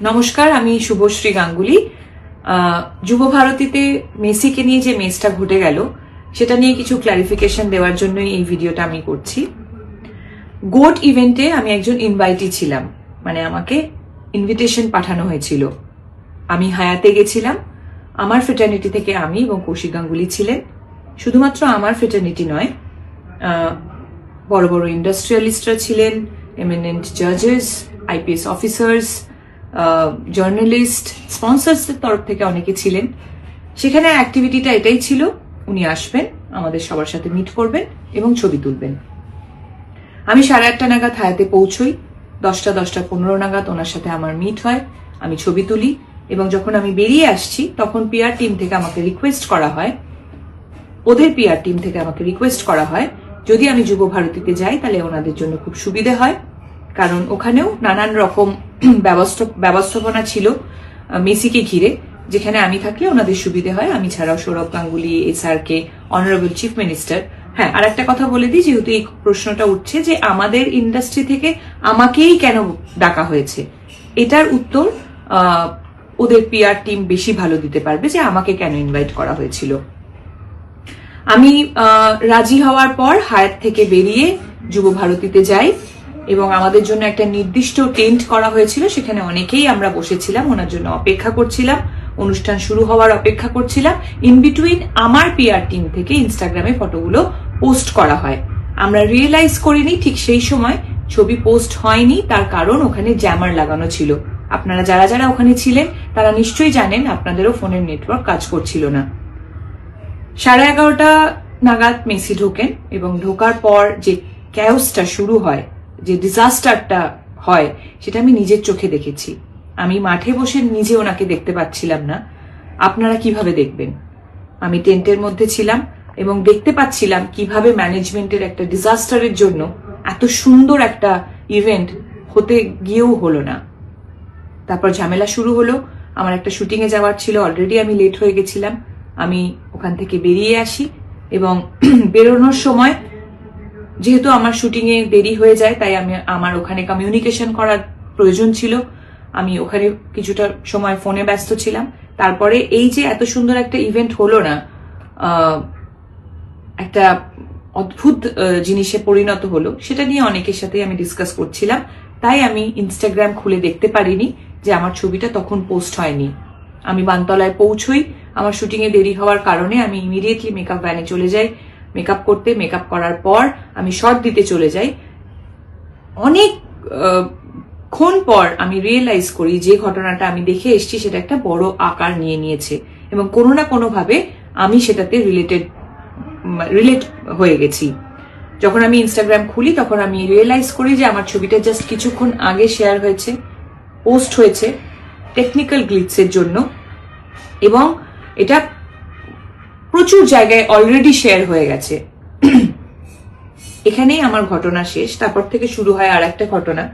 নমস্কার, আমি শুভশ্রী গাঙ্গুলি। যুব ভারতীতে মেসিকে নিয়ে যে মেসটা ঘটে গেল সেটা নিয়ে কিছু ক্লারিফিকেশন দেওয়ার জন্যই এই ভিডিওটা আমি করছি। গোট ইভেন্টে আমি একজন ইনভাইটি ছিলাম, মানে আমাকে ইনভিটেশন পাঠানো হয়েছিল। আমি হায়াতে গেছিলাম। আমার ফ্রেটার্নিটি থেকে আমি এবং কৌশিক গাঙ্গুলি ছিলেন। শুধুমাত্র আমার ফ্রেটার্নিটি নয়, বড় বড় ইন্ডাস্ট্রিয়ালিস্টরা ছিলেন, এমিনেন্ট জাজেস, আইপিএস অফিসার্স, জার্নালিস্ট, স্পন্সরসদের তরফ থেকে অনেকে ছিলেন। সেখানে অ্যাক্টিভিটিটা এটাই ছিল, উনি আসবেন, আমাদের সবার সাথে মিট করবেন এবং ছবি তুলবেন। আমি 8:30 নাগাদ হায়াতে পৌঁছই। 10:15 নাগাদ ওনার সাথে আমার মিট হয়, আমি ছবি তুলি এবং যখন আমি বেরিয়ে আসছি তখন পিআর টিম থেকে আমাকে রিকোয়েস্ট করা হয়, ওদের পিআর টিম থেকে আমাকে রিকোয়েস্ট করা হয় যদি আমি যুব ভারতীতে যাই তাহলে ওনাদের জন্য খুব সুবিধে হয়, কারণ ওখানেও নানান রকম ব্যবস্থাপনা ছিল মেসিকে ঘিরে, যেখানে আমি থাকলে ওনাদের সুবিধে হয়। আমি ছাড়াও Sourav Ganguly, SRK, honourable chief minister. হ্যাঁ, আর একটা কথা বলে দিই, যেহেতু এই প্রশ্নটা উঠছে যে আমাদের ইন্ডাস্ট্রি থেকে আমাকেই কেন ডাকা হয়েছে, এটার উত্তর ওদের পিআর টিম বেশি ভালো দিতে পারবে যে আমাকে কেন ইনভাইট করা হয়েছিল। আমি রাজি হওয়ার পর হায়াত থেকে বেরিয়ে যুব ভারতীতে যাই এবং আমাদের জন্য একটা নির্দিষ্ট টেন্ট করা হয়েছিল, সেখানে অনেকেই আমরা বসেছিলাম, ওনার জন্য অপেক্ষা করছিলাম, অনুষ্ঠান শুরু হওয়ার অপেক্ষা করছিলাম। ইন বিটুইন আমার পিআর টিম থেকে ইনস্টাগ্রামে ফটোগুলো পোস্ট করা হয়। আমরা রিয়েলাইজ করিনি ঠিক সেই সময় ছবি পোস্ট হয়নি, তার কারণ ওখানে জ্যামার লাগানো ছিল। আপনারা যারা যারা ওখানে ছিলেন তারা নিশ্চয়ই জানেন আপনাদেরও ফোনের নেটওয়ার্ক কাজ করছিল না। 11:30 নাগাদ মেসি ঢোকেন এবং ঢোকার পর যে ক্যাওসটা শুরু হয়, যে ডিজাস্টারটা হয়, সেটা আমি নিজের চোখে দেখেছি। আমি মাঠে বসে নিজে ওনাকে দেখতে পাচ্ছিলাম না, আপনারা কিভাবে দেখবেন? আমি টেন্টের মধ্যে ছিলাম এবং দেখতে পাচ্ছিলাম কিভাবে ম্যানেজমেন্টের একটা ডিজাস্টারের জন্য এত সুন্দর একটা ইভেন্ট হতে গিয়েও হলো না। তারপর ঝামেলা শুরু হলো। আমার একটা শুটিং এ যাওয়ার ছিল, অলরেডি আমি লেট হয়ে গেছিলাম। আমি ওখান থেকে বেরিয়ে আসি এবং বেরোনোর সময় যেহেতু আমার শুটিং এ দেরি হয়ে যায়, তাই আমার ওখানে কমিউনিকেশন করার প্রয়োজন ছিল। আমি ওখানে কিছুটা সময় ফোনে ব্যস্ত ছিলাম। তারপরে এই যে এত সুন্দর একটা ইভেন্ট হলো না, একটা অদ্ভুত জিনিসে পরিণত হলো, সেটা নিয়ে অনেকের সাথে আমি ডিসকাস করছিলাম। তাই আমি ইনস্টাগ্রাম খুলে দেখতে পারিনি যে আমার ছবিটা তখন পোস্ট হয়নি। আমি বানতলায় পৌঁছই, আমার শুটিং এ দেরি হওয়ার কারণে আমি ইমিডিয়েটলি মেকআপ ভ্যানে চলে যাই মেকআপ করতে। মেকআপ করার পর আমি শর্ট দিতে চলে যাই। অনেকক্ষণ পর আমি রিয়েলাইজ করি যে ঘটনাটা আমি দেখে এসেছি সেটা একটা বড় আকার নিয়ে নিয়েছে এবং কোনো না কোনো ভাবে আমি সেটাতে রিলেট হয়ে গেছি। যখন আমি ইনস্টাগ্রাম খুলি তখন আমি রিয়েলাইজ করি যে আমার ছবিটা জাস্ট কিছুক্ষণ আগে শেয়ার হয়েছে, পোস্ট হয়েছে টেকনিক্যাল গ্লিচের জন্য, এবং এটা প্রচুর জায়গায় অলরেডি শেয়ার হয়ে গেছে। এখানেই আমার ঘটনা শেষ। তারপর থেকে শুরু হয় আর একটা ঘটনা,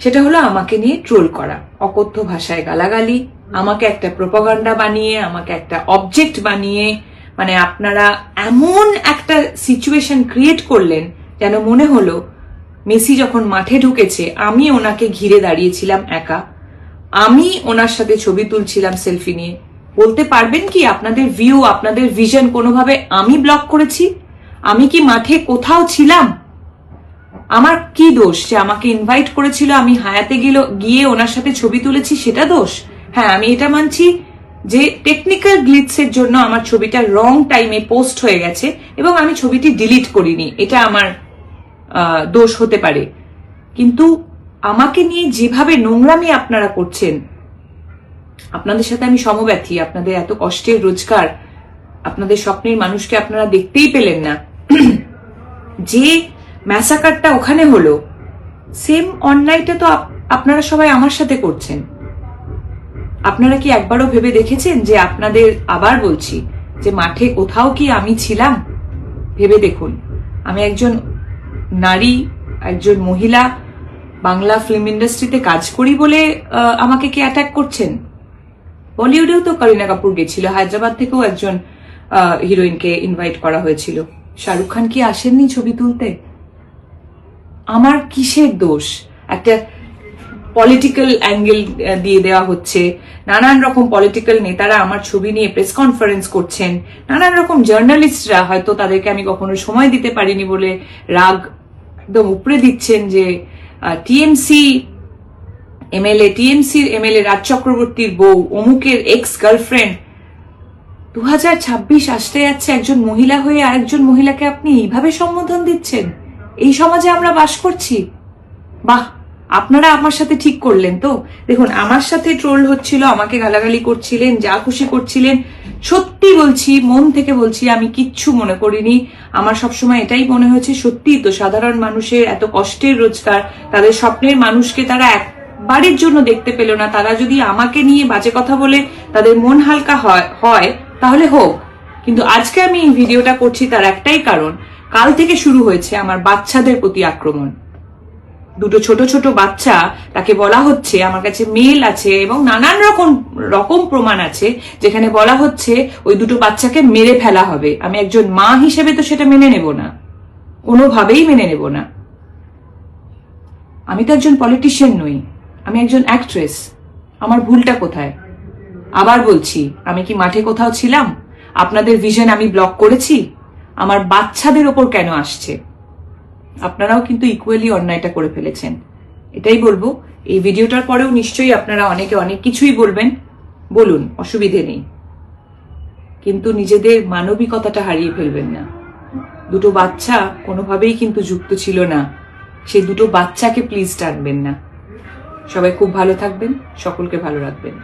সেটা হলো আমাকে নিয়ে ট্রোল করা, অকথ্য ভাষায় গালাগালি, আমাকে একটা প্রোপাগান্ডা বানিয়ে, আমাকে একটা অবজেক্ট বানিয়ে, মানে আপনারা এমন একটা সিচুয়েশন ক্রিয়েট করলেন যেন মনে হলো মেসি যখন মাঠে ঢুকেছে আমি ওনাকে ঘিরে দাঁড়িয়েছিলাম একা, আমি ওনার সাথে ছবি তুলছিলাম সেলফি নিয়ে। বলতে পারবেন কি আপনাদের ভিউ, আপনাদের ভিশন কোনোভাবে আমি ব্লক করেছি? আমি কি মাঠে কোথাও ছিলাম? আমার কি দোষ যে আমাকে ইনভাইট করেছিল, আমি হায়াতে গিয়ে ওনার সাথে ছবি তুলেছি, সেটা দোষ? হ্যাঁ, আমি এটা মানছি যে টেকনিক্যাল গ্লিচের জন্য আমার ছবিটা রং টাইমে পোস্ট হয়ে গেছে এবং আমি ছবিটি ডিলিট করিনি, এটা আমার দোষ হতে পারে। কিন্তু আমাকে নিয়ে যেভাবে নোংরামি আপনারা করছেন, আপনাদের সাথে আমি সমব্যথী। আপনাদের এত কষ্টের রোজগার, আপনাদের স্বপ্নের মানুষকে আপনারা দেখতেই পেলেন না। যে ম্যাসাকারটা ওখানে হলো, সেম অন্যায়টা তো আপনারা সবাই আমার সাথে করছেন। আপনারা কি একবারও ভেবে দেখেছেন যে আপনাদের, আবার বলছি, যে মাঠে কোথাও কি আমি ছিলাম? ভেবে দেখুন। আমি একজন নারী, একজন মহিলা, বাংলা ফিল্ম ইন্ডাস্ট্রিতে কাজ করি বলে আমাকে কি অ্যাটাক করছেন? বলিউডেও তো করিনা কাপুর গেছিল, হায়দ্রাবাদ থেকেও একজন হিরোইনকে ইনভাইট করা হয়েছিল। শাহরুখ খান কি আসেননি ছবি তুলতে? আমার কিসের দোষ? একটা পলিটিক্যাল অ্যাঙ্গেল দিয়ে দেওয়া হচ্ছে, নানান রকম পলিটিক্যাল নেতারা আমার ছবি নিয়ে প্রেস কনফারেন্স করছেন, নানান রকম জার্নালিস্টরা হয়তো তাদেরকে আমি কখনো সময় দিতে পারিনি বলে রাগ একদম উপরে দিচ্ছেন যে টিএমসি এমএলএ রাজ চক্রবর্তীর বউ অমুকের এক্স গার্লফ্রেন্ড। 2026 আসতে যাচ্ছে, একজন মহিলা হয়ে আরেকজন মহিলাকে আপনি এইভাবে সম্বোধন দিচ্ছেন? এই সমাজে আমরা বাস করছি? বাহ, আপনারা আমার সাথে ঠিক করলেন তো। দেখুন, আমার সাথে ট্রোল হচ্ছিল, আমাকে গালাগালি করছিলেন, যা খুশি করছিলেন, সত্যি বলছি, মন থেকে বলছি, আমি কিচ্ছু মনে করিনি। আমার সবসময় এটাই মনে হয়েছে, সত্যি তো সাধারণ মানুষের এত কষ্টের রোজগার, তাদের স্বপ্নের মানুষকে তারা একবারের জন্য দেখতে পেল না, তারা যদি আমাকে নিয়ে বাজে কথা বলে তাদের মন হালকা হয় তাহলে হোক। কিন্তু আজকে আমি এই ভিডিওটা করছি তার একটাই কারণ, কাল থেকে শুরু হয়েছে আমার বাচ্চাদের প্রতি আক্রমণ। দুটো ছোট ছোট বাচ্চা, তাকে বলা হচ্ছে, আমার কাছে মেল আছে এবং নানান রকম প্রমাণ আছে যেখানে বলা হচ্ছে ওই দুটো বাচ্চাকে মেরে ফেলা হবে। আমি একজন মা হিসেবে তো সেটা মেনে নেব না, কোনোভাবেই মেনে নেব না। আমি তো একজন পলিটিশিয়ান নই, আমি একজন অ্যাক্ট্রেস। আমার ভুলটা কোথায়? আবার বলছি, আমি কি মাঠে কোথাও ছিলাম? আপনাদের ভিশন আমি ব্লক করেছি? আমার বাচ্চাদের ওপর কেন আসছে? আপনারাও কিন্তু ইকুয়ালি অন্যায়টা করে ফেলেছেন, এটাই বলবো। এই ভিডিওটার পরেও নিশ্চয়ই আপনারা অনেকে অনেক কিছুই বলবেন, বলুন, অসুবিধে নেই, কিন্তু নিজেদের মানবিকতাটা হারিয়ে ফেলবেন না। দুটো বাচ্চা কোনোভাবেই কিন্তু যুক্ত ছিল না, সেই দুটো বাচ্চাকে প্লিজ টানবেন না। সবাই খুব ভালো থাকবেন, সকলকে ভালো রাখবেন।